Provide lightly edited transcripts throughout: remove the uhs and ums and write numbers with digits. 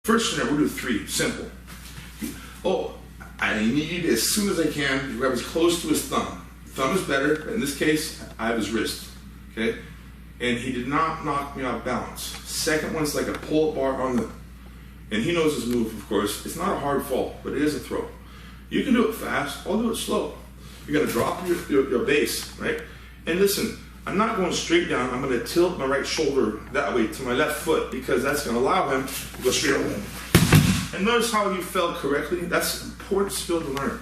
First scenario, we'll do 3, simple. Oh, I need as soon as I can, grab as close to his thumb. Thumb is better, but in this case, I have his wrist, okay? And he did not knock me off balance. Second one's like a pull-up bar on the, and he knows his move, of course. It's not a hard fall, but it is a throw. You can do it fast, I'll do it slow. You're gonna drop your base, right? And listen, I'm not going straight down, I'm gonna tilt my right shoulder that way to my left foot because that's gonna allow him to go straight over. And notice how you fell correctly. That's an important skill to learn.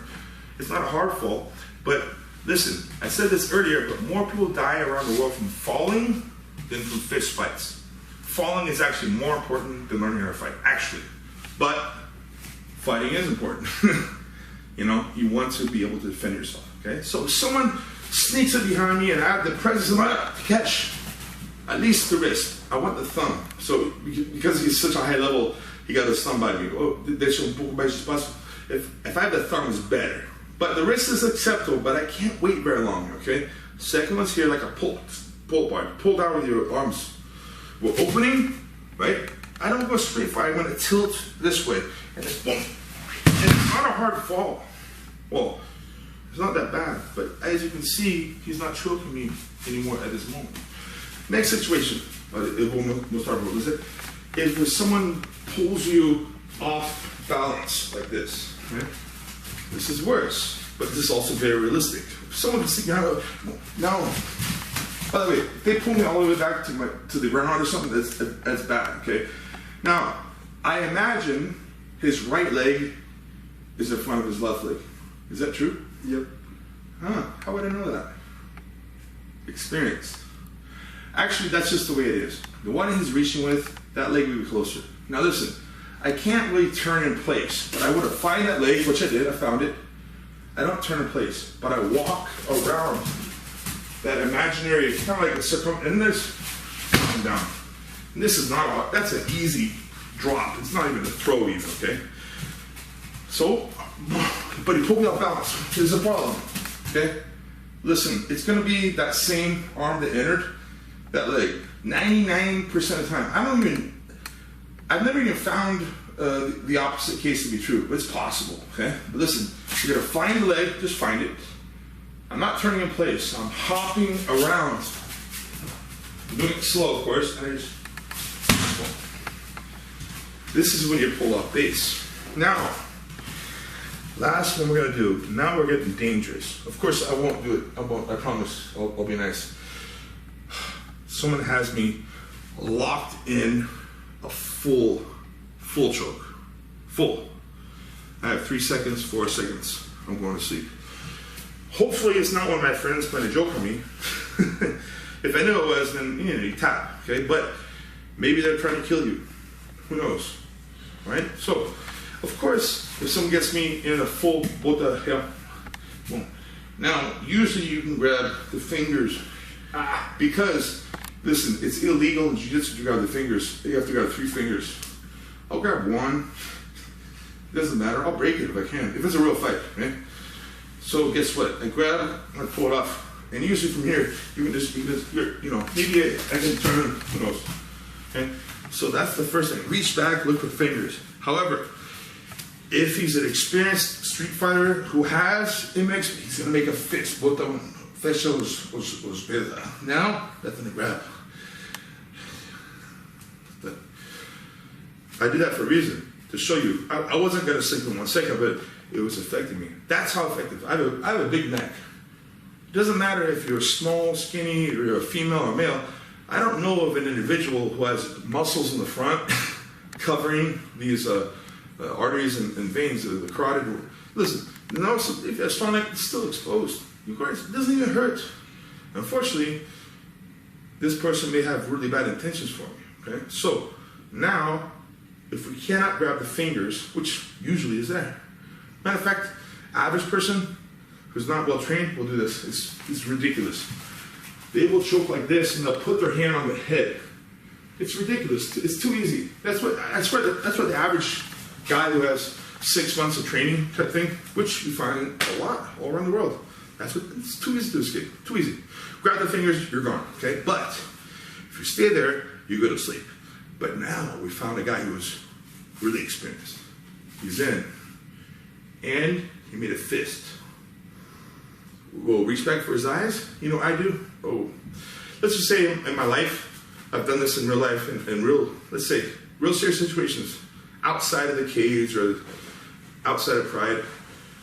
It's not a hard fall, but listen, I said this earlier, but more people die around the world from falling than from fist fights. Falling is actually more important than learning how to fight, actually. But fighting is important. You know, you want to be able to defend yourself, okay? So if someone sneaks up behind me and I have the presence of mind to catch at least the wrist, I want the thumb. So because he's such a high level, he got his thumb by me. Oh, if I have the thumb, it's better. But the wrist is acceptable, but I can't wait very long, okay? Second one's here like a pull bar. Pull down with your arms. We're opening, right? I don't go straight fire. I'm going to tilt this way. And just boom. And it's not a hard fall. Well, it's not that bad. But as you can see, he's not choking me anymore at this moment. Next situation, we'll start with this. If someone pulls you off balance like this, right? This is worse, but this is also very realistic. If someone can see now, by the way, if they pull me all the way back to the ground or something, that's bad, okay? Now, I imagine his right leg is in front of his left leg. Is that true? Yep. Huh, how would I know that? Experience. Actually, that's just the way it is. The one he's reaching with, that leg would be closer. Now listen, I can't really turn in place, but I would have found that leg, which I did, I found it. I don't turn in place, but I walk around that imaginary, kind of like a circle, and there's down. And this is not, that's an easy drop. It's not even a throw even, okay? So, but he pulled me off balance. Here's the problem, okay? Listen, it's gonna be that same arm that entered that leg. 99% of the time. I've never even found the opposite case to be true, but it's possible, okay? But listen, you're gonna find the leg, just find it. I'm not turning in place, I'm hopping around. I'm doing it slow, of course, and I just, this is when you pull off base. Now, last one we're gonna do, now we're getting dangerous. Of course, I won't do it, I promise, I'll be nice. Someone has me locked in a full choke. Full. I have 3 seconds, 4 seconds. I'm going to sleep. Hopefully it's not one of my friends playing a joke on me. If I know it was, then you tap, okay? But maybe they're trying to kill you. Who knows? Right? So, of course, if someone gets me in a full bota, boom. Now, usually you can grab the fingers because listen, it's illegal in jiu-jitsu to grab the fingers. You have to grab 3 fingers. I'll grab 1. It doesn't matter. I'll break it if I can. If it's a real fight, right? So guess what? I grab, I pull it off. And usually from here, you can just maybe I can turn, who knows. Okay? So that's the first thing. Reach back, look for fingers. However, if he's an experienced street fighter who has a mix, he's gonna make a fist. Both of them. Now, that's in the grab. But I did that for a reason, to show you. I wasn't going to sleep in 1 second, but it was affecting me. That's how effective. I have a big neck. It doesn't matter if you're small, skinny, or you're a female or male. I don't know of an individual who has muscles in the front covering these arteries and veins, the carotid. Listen, if that's strong neck, it's still exposed. Of course, it doesn't even hurt. Unfortunately, this person may have really bad intentions for me, okay? So, now, if we cannot grab the fingers, which usually is there. Matter of fact, average person who's not well trained will do this. It's ridiculous. They will choke like this and they'll put their hand on the head. It's ridiculous. It's too easy. That's what the average guy who has 6 months of training type thing, which you find a lot all around the world. It's too easy to escape. Too easy. Grab the fingers, you're gone. Okay? But if you stay there, you go to sleep. But now we found a guy who was really experienced. He's in. And he made a fist. Well, respect for his eyes? You know, I do. Oh, let's just say in my life, I've done this in real life, in real, let's say, real serious situations, outside of the cage or outside of Pride.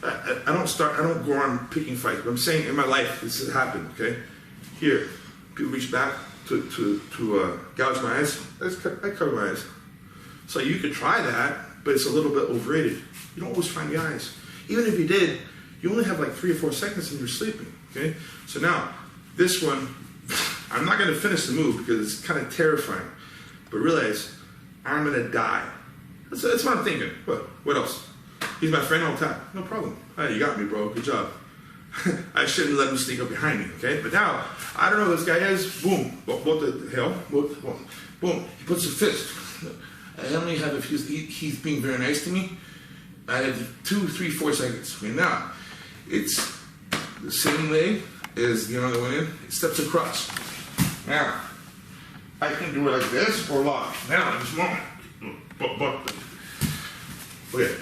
I don't go on picking fights, but I'm saying in my life, this has happened, okay? Here, people reach back to gouge my eyes. I cover my eyes. So you could try that, but it's a little bit overrated. You don't always find the eyes. Even if you did, you only have like 3 or 4 seconds and you're sleeping, okay? So now, this one, I'm not gonna finish the move because it's kind of terrifying, but realize I'm gonna die. That's what I'm thinking. What else? He's my friend all the time. No problem. Hey, you got me, bro. Good job. I shouldn't let him sneak up behind me, okay? But now, I don't know who this guy is. Boom. What the hell? Boom. He puts a fist. I only have he's being very nice to me. I have 2, 3, 4 seconds. Okay, now, it's the same leg as the other one in. It steps across. Now, I can do it like this or lock. Now, in this moment. Okay.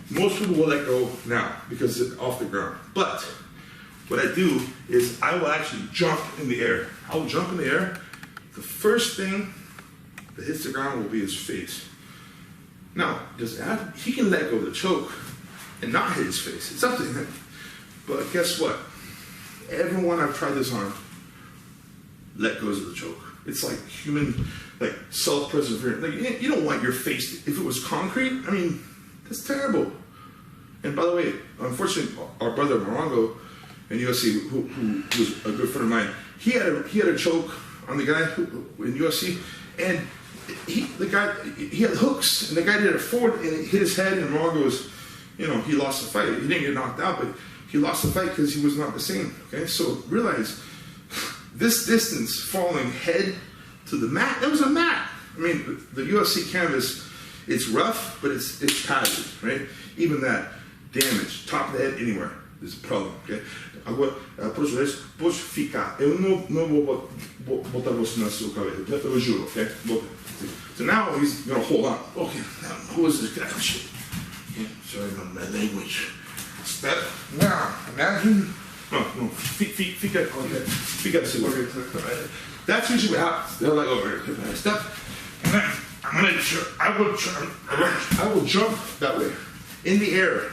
Most people will let go now because it's off the ground. But what I do is I will actually jump in the air. I will jump in the air. The first thing that hits the ground will be his face. Now, he can let go of the choke and not hit his face. It's up to him. But guess what? Everyone I've tried this on let goes of the choke. It's like human, like self-preservation. Like, you don't want your face, if it was concrete, I mean, that's terrible. And by the way, unfortunately, our brother Morongo in UFC, who was a good friend of mine, he had a choke on the guy in UFC, and he had hooks, and the guy did it forward, and it hit his head, and Morongo was, you know, he lost the fight. He didn't get knocked out, but he lost the fight because he was not the same. Okay, so realize this distance falling head to the mat. It was a mat. I mean, the UFC canvas. It's rough, but it's padded, right? Even that damage, top of the head, anywhere, is a problem, okay? Agora, próxima vez, pode ficar. Eu não vou botar você na sua cabeça, eu juro, okay? So now he's gonna hold on. Okay, now who is this guy? Okay, sorry about my language. Step. Now, imagine. No, fica assim. Okay, that's usually what happens. They're like, over here, step. And then I will jump that way, in the air.